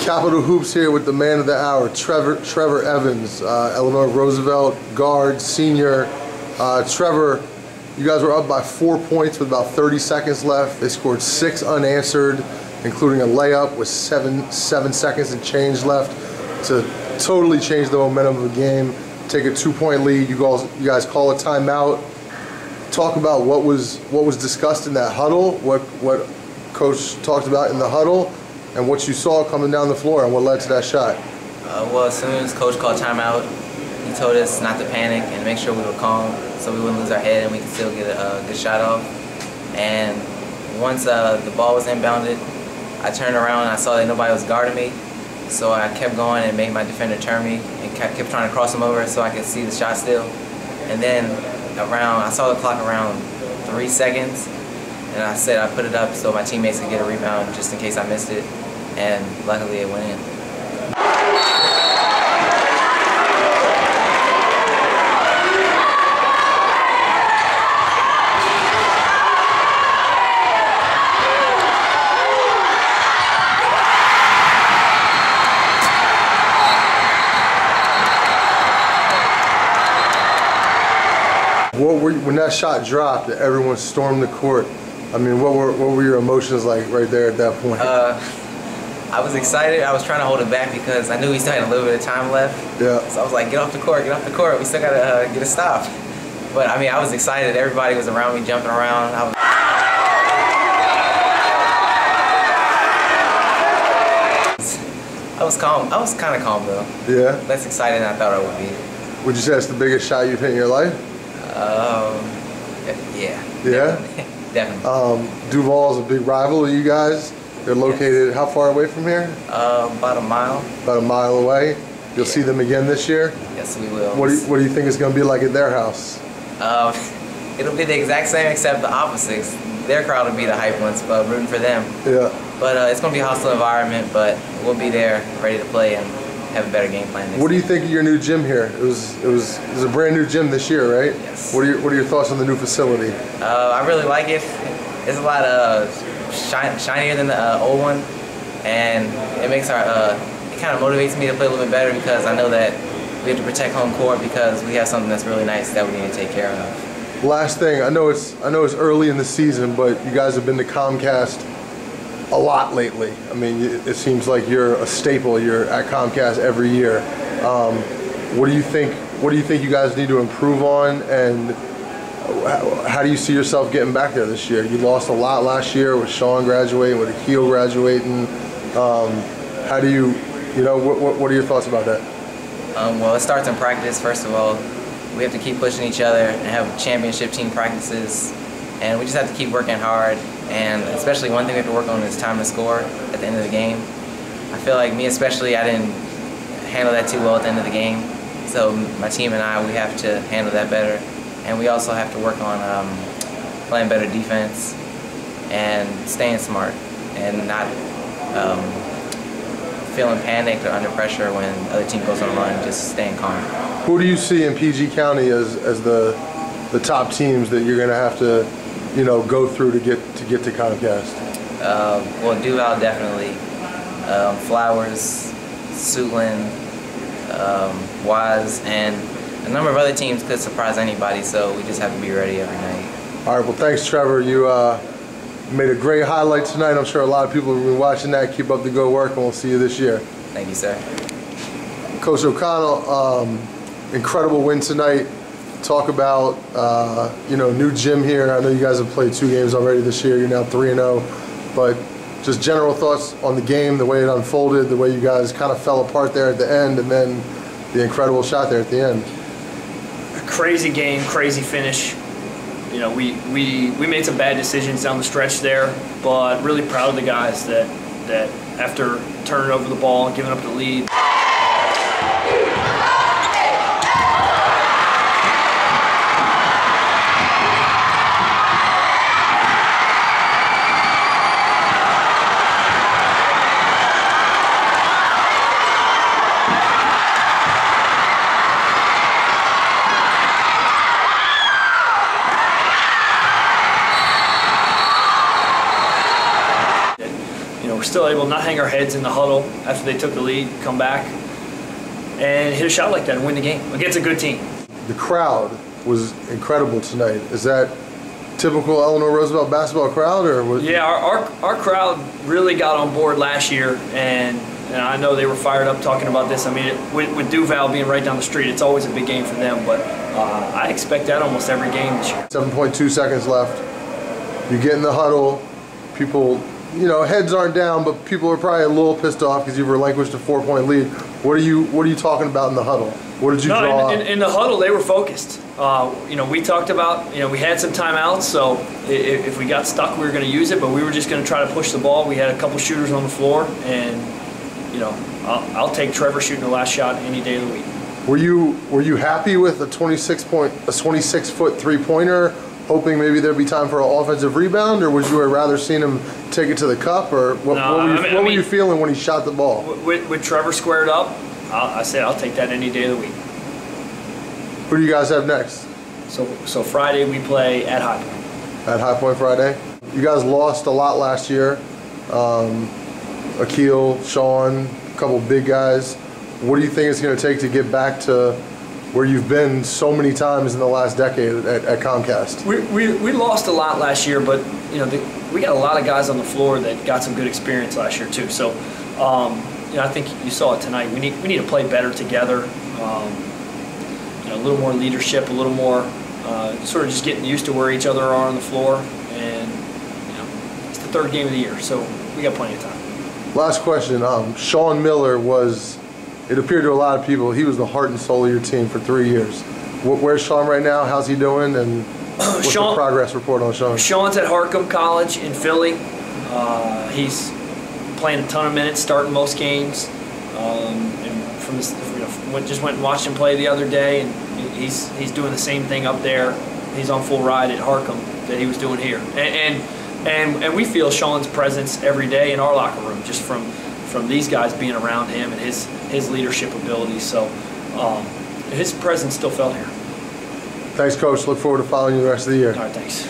Capital Hoops here with the man of the hour, Trevor Evans, Illinois Roosevelt guard, senior. Trevor, you guys were up by 4 points with about 30 seconds left. They scored 6 unanswered, including a layup with seven seconds and change left to totally change the momentum of the game. Take a 2-point lead. You guys call a timeout. Talk about what was discussed in that huddle, what Coach talked about in the huddle, and what you saw coming down the floor and what led to that shot. Well, as soon as Coach called timeout, he told us not to panic and make sure we were calm so we wouldn't lose our head and we could still get a good shot off. And once the ball was inbounded, I turned around and I saw that nobody was guarding me. So I kept going and made my defender turn me and kept trying to cross him over so I could see the shot still. And then I saw the clock around 3 seconds, and I said I put it up so my teammates could get a rebound just in case I missed it. And luckily it went in. When that shot dropped, everyone stormed the court. I mean, what were your emotions like right there at that point? I was excited. I was trying to hold it back because I knew we still had a little bit of time left. Yeah. So I was like, get off the court, get off the court. We still got to get a stop. But, I mean, I was excited. Everybody was around me, jumping around. I was calm. I was kind of calm, though. Yeah? Less excited than I thought I would be. Would you say that's the biggest shot you've hit in your life? Yeah. Yeah? Definitely. DuVal is a big rival of you guys. They're located how far away from here? About a mile. About a mile away. You'll see them again this year? Yes, we will. What do you think it's going to be like at their house? It'll be the exact same except the opposites. Their crowd will be the hype ones, but rooting for them. Yeah. But it's going to be a hostile environment, but we'll be there ready to play and have a better game plan. What do you think of your new gym here? It was a brand new gym this year, right? Yes. What are your thoughts on the new facility? I really like it. It's a lot shinier than the old one, and it makes it kind of motivates me to play a little bit better because I know that we have to protect home court because we have something that's really nice that we need to take care of. Last thing, I know it's early in the season, but you guys have been to Comcast a lot lately. I mean, it seems like you're a staple. You're at Comcast every year. What do you think you guys need to improve on, and how do you see yourself getting back there this year? You lost a lot last year with Sean graduating, with Akil graduating. How do what are your thoughts about that? Well, it starts in practice. First of all, we have to keep pushing each other and have championship team practices, and we just have to keep working hard. And especially one thing we have to work on is time to score at the end of the game. I feel like me especially, I didn't handle that too well at the end of the game. So my team and I, we have to handle that better. And we also have to work on playing better defense and staying smart and not feeling panicked or under pressure when the other team goes on a run, just staying calm. Who do you see in PG County as the top teams that you're going to have to go through to get to Comcast? Well, DuVal definitely. Flowers, Suitland, Wise, and a number of other teams could surprise anybody, so we just have to be ready every night. All right, well, thanks, Trevor. You made a great highlight tonight. I'm sure a lot of people have been watching that. Keep up the good work, and we'll see you this year. Thank you, sir. Coach O'Connell, incredible win tonight. Talk about new gym here. I know you guys have played 2 games already this year. You're now 3-0, but just general thoughts on the game, the way it unfolded, the way you guys kind of fell apart there at the end, and then the incredible shot there at the end. Crazy game, crazy finish. We made some bad decisions down the stretch there, but really proud of the guys that after turning over the ball and giving up the lead. still able to not hang our heads in the huddle after they took the lead, come back, and hit a shot like that and win the game against a good team. The crowd was incredible tonight. Is that typical Eleanor Roosevelt basketball crowd, or was Yeah, our crowd really got on board last year, and I know they were fired up talking about this. I mean, with DuVal being right down the street, it's always a big game for them, but I expect that almost every game this year. 7.2 seconds left. You get in the huddle. People, you know, heads aren't down, but people are probably a little pissed off because you've relinquished a 4-point lead. What are you talking about in the huddle? What did you draw up? In the huddle, they were focused. You know, we talked about, you know, we had some timeouts, so if we got stuck, we were going to use it, but we were just going to try to push the ball. We had a couple shooters on the floor, and, you know, I'll take Trevor shooting the last shot any day of the week. Were you happy with a 26-foot three-pointer, hoping maybe there'd be time for an offensive rebound, or would you have rather seen him take it to the cup, or what were you feeling when he shot the ball? With Trevor squared up, I said I'll take that any day of the week. Who do you guys have next? So Friday we play at High Point. At High Point Friday? You guys lost a lot last year. Akil, Sean, a couple big guys. What do you think it's going to take to get back to where you've been so many times in the last decade at Comcast? We lost a lot last year, but you know we got a lot of guys on the floor that got some good experience last year too. So you know, I think you saw it tonight. We need to play better together. You know, a little more leadership, a little more sort of just getting used to where each other are on the floor. And you know, it's the third game of the year, so we got plenty of time. Last question. Sean Miller was, it appeared to a lot of people, he was the heart and soul of your team for 3 years. Where's Sean right now? How's he doing? And what's the progress report on Sean? Sean's at Harcum College in Philly. He's playing a ton of minutes, starting most games. And from this, you know, just went and watched him play the other day, and he's doing the same thing up there. He's on full ride at Harcum that he was doing here. And we feel Sean's presence every day in our locker room, just from these guys being around him and his leadership abilities. So his presence still felt here. Thanks, Coach. Look forward to following you the rest of the year. All right, thanks.